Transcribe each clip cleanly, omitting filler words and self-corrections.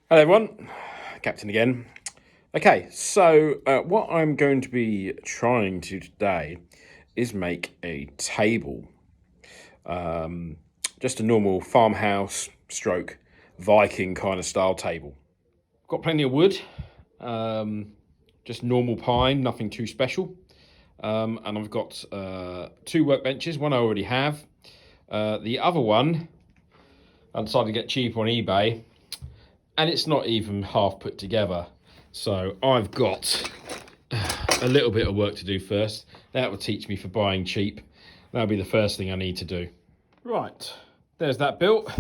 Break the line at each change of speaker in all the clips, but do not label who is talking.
Hello everyone, Captain again. Okay, so what I'm going to be trying to today is make a table. Just a normal farmhouse stroke Viking kind of style table. Got plenty of wood, just normal pine, nothing too special. And I've got 2 workbenches, one I already have. The other one I decided to get cheap on eBay, and it's not even half put together. So I've got a little bit of work to do first. That will teach me for buying cheap. That'll be the first thing I need to do. Right, there's that built.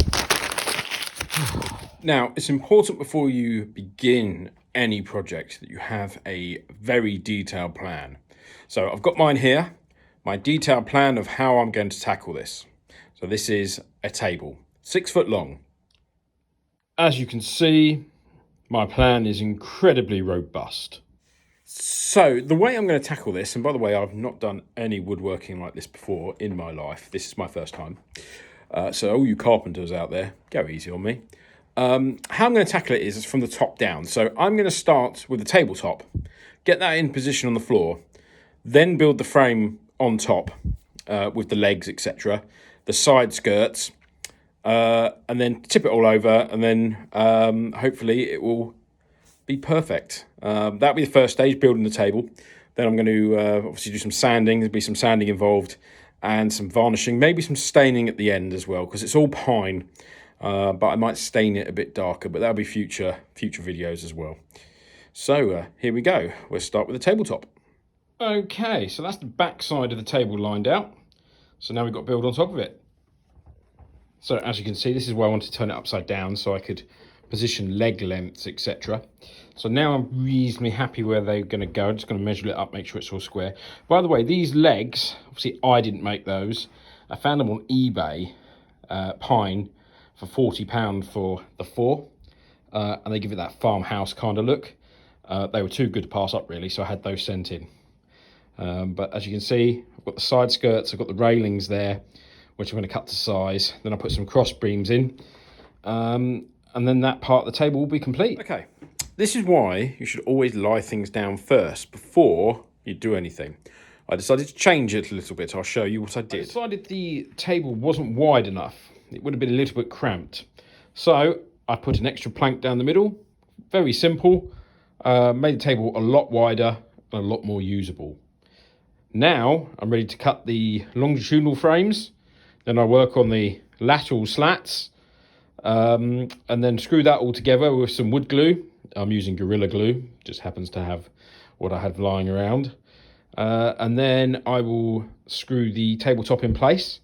Now, it's important before you begin any project that you have a very detailed plan. So I've got mine here, my detailed plan of how I'm going to tackle this. So this is a table, 6 foot long. As you can see, my plan is incredibly robust. So the way I'm going to tackle this, and by the way, I've not done any woodworking like this before in my life. This is my first time. So all you carpenters out there, go easy on me. How I'm going to tackle it is from the top down. So I'm going to start with the tabletop, get that in position on the floor, then build the frame on top with the legs, etc., the side skirts, and then tip it all over, and then hopefully it will be perfect. That'll be the first stage, building the table. Then I'm going to obviously do some sanding. There'll be some sanding involved and some varnishing, maybe some staining at the end as well, because it's all pine, but I might stain it a bit darker, but that'll be future videos as well. So here we go. We'll start with the tabletop. Okay, so that's the back side of the table lined out. So now we've got to build on top of it. So as you can see, this is where I want to turn it upside down so I could position leg lengths, etc. So now I'm reasonably happy where they're going to go. I'm just going to measure it up, make sure it's all square. By the way, these legs, obviously I didn't make those. I found them on eBay, pine, for £40 for the 4. And they give it that farmhouse kind of look. They were too good to pass up really, so I had those sent in. But as you can see, I've got the side skirts, I've got the railings there, which I'm going to cut to size. Then I'll put some cross beams in. And then that part of the table will be complete. Okay, this is why you should always lie things down first before you do anything. I decided to change it a little bit. I'll show you what I did. I decided the table wasn't wide enough. It would have been a little bit cramped. So I put an extra plank down the middle. Very simple. Made the table a lot wider and a lot more usable. Now I'm ready to cut the longitudinal frames. Then I work on the lateral slats. And then screw that all together with some wood glue. I'm using Gorilla Glue, just happens to have what I had lying around. And then I will screw the tabletop in place.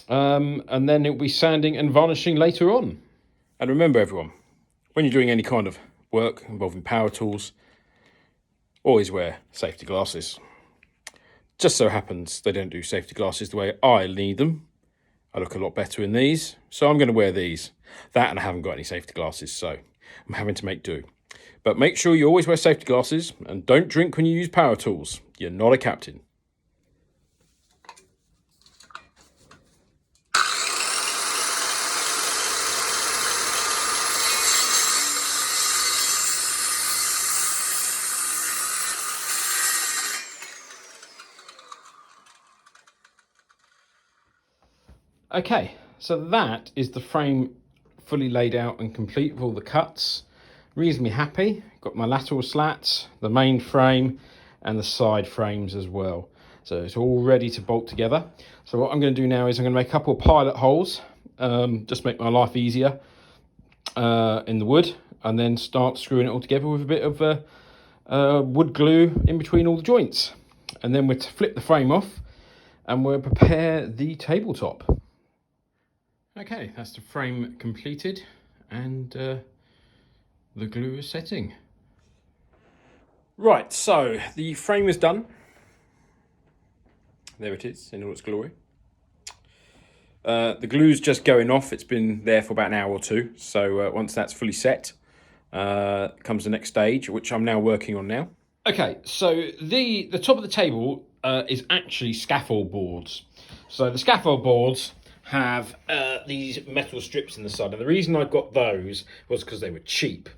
And then it'll be sanding and varnishing later on. And remember everyone, when you're doing any kind of work involving power tools, always wear safety glasses. Just so happens they don't do safety glasses the way I need them. I look a lot better in these, so I'm going to wear these. That, and I haven't got any safety glasses, so I'm having to make do. But make sure you always wear safety glasses, and don't drink when you use power tools. You're not a captain. Okay, so that is the frame fully laid out and complete with all the cuts. Reasonably happy. Got my lateral slats, the main frame, and the side frames as well. So it's all ready to bolt together. So what I'm going to do now is I'm going to make a couple of pilot holes, just make my life easier in the wood, and then start screwing it all together with a bit of wood glue in between all the joints. And then we'll flip the frame off and we'll prepare the tabletop. Okay, that's the frame completed, and the glue is setting. Right, so the frame is done. There it is in all its glory. The glue's just going off. It's been there for about an hour or two. So once that's fully set, comes the next stage, which I'm now working on now. Okay, so the top of the table is actually scaffold boards. So the scaffold boards have these metal strips in the side. And the reason I got those was because they were cheap.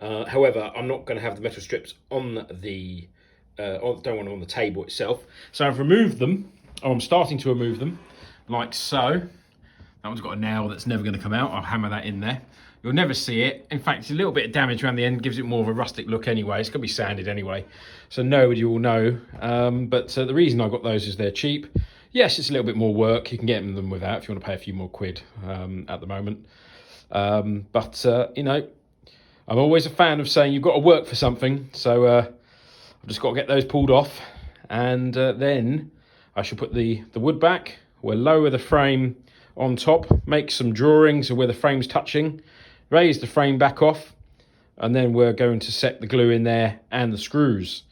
However, I'm not going to have the metal strips on the, don't want them on the table itself. So I've removed them, or I'm starting to remove them, like so. That one's got a nail that's never going to come out. I'll hammer that in there. You'll never see it. In fact, it's a little bit of damage around the end, gives it more of a rustic look anyway. It's going to be sanded anyway, so nobody will know. But the reason I got those is they're cheap. Yes, it's a little bit more work. You can get them without if you want to pay a few more quid at the moment. You know, I'm always a fan of saying you've got to work for something. So I've just got to get those pulled off. And then I shall put the wood back. We'll lower the frame on top, make some drawings of where the frame's touching, raise the frame back off, and then we're going to set the glue in there and the screws.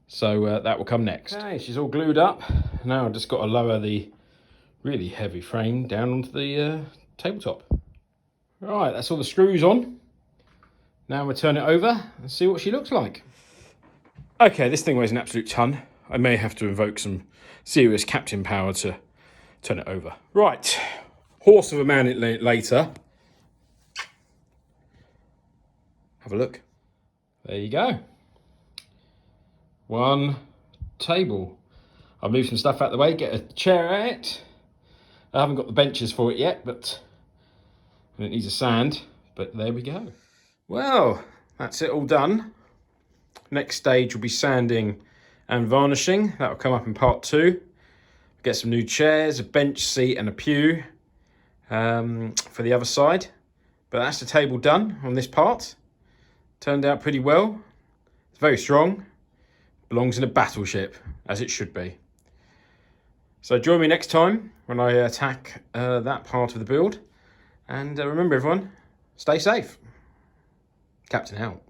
So that will come next. Okay, she's all glued up. Now I've just got to lower the really heavy frame down onto the tabletop. Right, that's all the screws on. Now we'll turn it over and see what she looks like. Okay, this thing weighs an absolute ton. I may have to invoke some serious captain power to turn it over. Right, horse of a man later. Have a look. There you go. One table. I'll move some stuff out of the way, get a chair out. I haven't got the benches for it yet, but it needs a sand, but there we go. Well, that's it all done. Next stage will be sanding and varnishing. That'll come up in part 2. Get some new chairs, a bench seat and a pew for the other side. But that's the table done on this part. Turned out pretty well. It's very strong. Belongs in a battleship, as it should be. So join me next time when I attack that part of the build. And remember everyone, stay safe. Captain out.